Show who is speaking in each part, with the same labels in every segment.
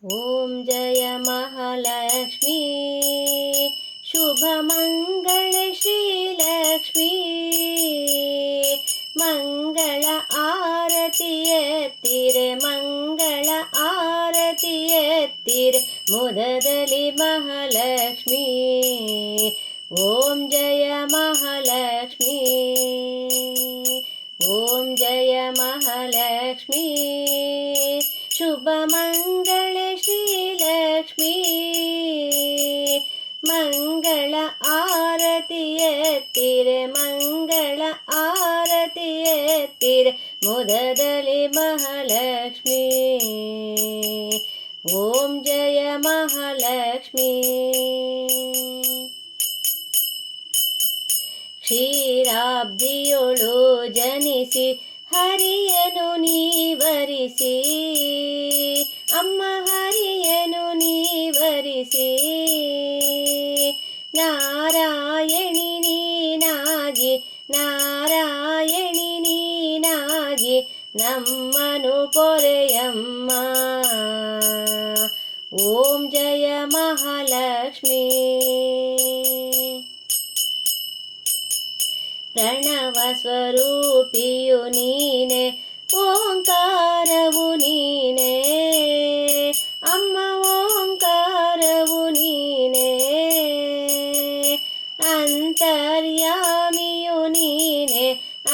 Speaker 1: ಓಂ ಜಯ ಮಹಾಲಕ್ಷ್ಮೀ ಶುಭಮಂಗಳ ಶ್ರೀಲಕ್ಷ್ಮೀ ಮಂಗಳ ಆರತಿ ಎತ್ತಿರೆ ಮಂಗಳ ಆರತಿ ಎತ್ತಿರೆ ಮುದದಲ್ಲಿ ಮಹಾಲಕ್ಷ್ಮೀ ಓಂ ಜಯ ಮಹಾಲಕ್ಷ್ಮೀ ಓಂ ಜಯ ಮಹಾಲಕ್ಷ್ಮೀ ಶುಭಮಂಗಳ ಶ್ರೀಲಕ್ಷ್ಮೀ ಮಂಗಳ ಆರತಿ ಎತ್ತಿರೆ ಮಂಗಳ ಆರತಿ ಎತ್ತಿರೆ ಮುದದಲ್ಲಿ ಮಹಾಲಕ್ಷ್ಮೀ ಓಂ ಜಯ ಮಹಾಲಕ್ಷ್ಮೀ ಕ್ಷೀರಾಬ್ಧಿಯೊಳು ಜನಿಸಿ ಹರಿಯನು ನೀವರಿಸಿ ಅಮ್ಮ ಹರಿಯನು ನೀವರಿಸಿ ನಾರಾಯಣಿ ನೀನಾಗಿ ನಾರಾಯಣಿ ನೀನಾಗಿ ನಮ್ಮನು ಪೊರೆಯಮ್ಮ ಓಂ ಜಯ ಮಹಾಲಕ್ಷ್ಮೀ ಪ್ರಣವ ಸ್ವರೂಪಿಯು ನೀನೆ ಓಂಕಾರವು ನೀನೆ ಅಮ್ಮ ಓಂಕಾರವು ನೀನೆ ಅಂತರ್ಯಾಮಿಯು ನೀನೆ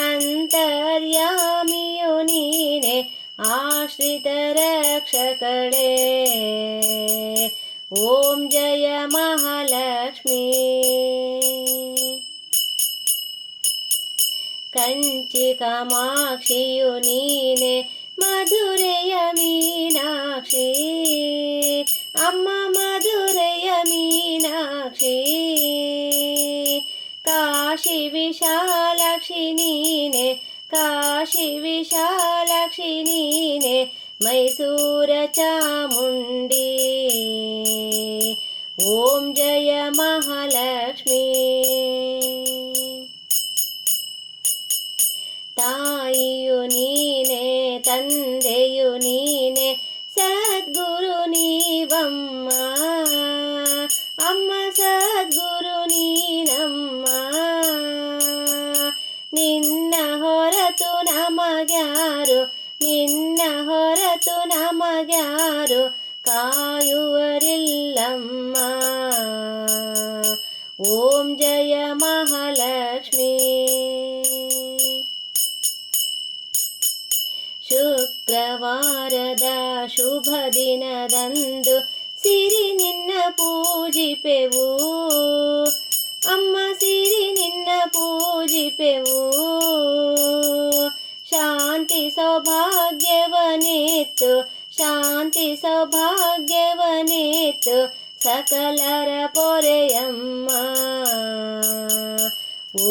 Speaker 1: ಅಂತರ್ಯಾಮಿಯು ನೀನೆ ಆಶ್ರಿತ ರಕ್ಷಕಳೇ ಓಂ ಜಯ ಮಹಾಲಕ್ಷ್ಮೀ ಕಂಚಿ ಕಾಮಾಕ್ಷಿಯು ನೀನೆ ಮಧುರೆಯ ಮೀನಾಕ್ಷಿ ಅಮ್ಮ ಮಧುರೆಯ ಮೀನಾಕ್ಷಿ ಕಾಶಿ ವಿಶಾಲಾಕ್ಷಿ ನೀನೆ ಕಾಶಿ ವಿಶಾಲಾಕ್ಷಿ ನೀನೆ ಮೈಸೂರ ಚಾಮುಂಡಿ ಓಂ ಜಯ ಮಹಾಲಕ್ಷ್ಮೀ ತಾಯಿಯು ನೀನೆ ತಂದೆಯು ನೀನೆ ಸದ್ಗುರು ನೀವಮ್ಮ ಅಮ್ಮ ಸದ್ಗುರು ನೀನಮ್ಮ ನಿನ್ನ ಹೊರತು ನಮಗ್ಯಾರು ನಿನ್ನ ಹೊರತು ನಮಗ್ಯಾರು ಕಾಯುವರಿಲ್ಲಮ್ಮ ಓಂ ಜಯ ಮಹಾಲಕ್ಷ್ಮೀ ಶುಕ್ರವಾರದ ಶುಭ ದಿನದಂದು ಸಿರಿ ನಿನ್ನ ಪೂಜಿಪೆವು ಅಮ್ಮ ಸಿರಿ ನಿನ್ನ ಪೂಜಿಪೆವು ಶಾಂತಿ ಸೌಭಾಗ್ಯವನಿತ್ತು ಶಾಂತಿ ಸೌಭಾಗ್ಯವನಿತ್ತು ಸಕಲರ ಪೊರೆಯಮ್ಮ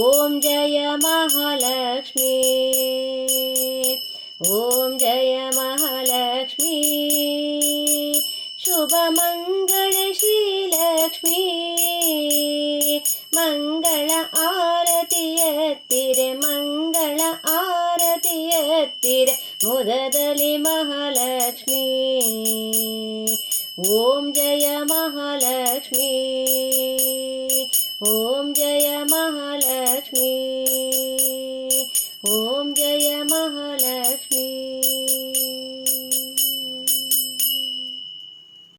Speaker 1: ಓಂ ಜಯ ಮಹಾಲಕ್ಷ್ಮೀ ಓಂ ಜಯ ಮಹಾಲಕ್ಷ್ಮೀ ಶುಭಮಂಗಳ ಶ್ರೀಲಕ್ಷ್ಮೀ ಮಂಗಳ ಆರತಿ ಎತ್ತಿರೆ ಮಂಗಳ ಆರತಿ ಎತ್ತಿರೆ ಮುದದಲ್ಲಿ ಮಹಾಲಕ್ಷ್ಮೀ ಓಂ ಜಯ ಮಹಾಲಕ್ಷ್ಮೀ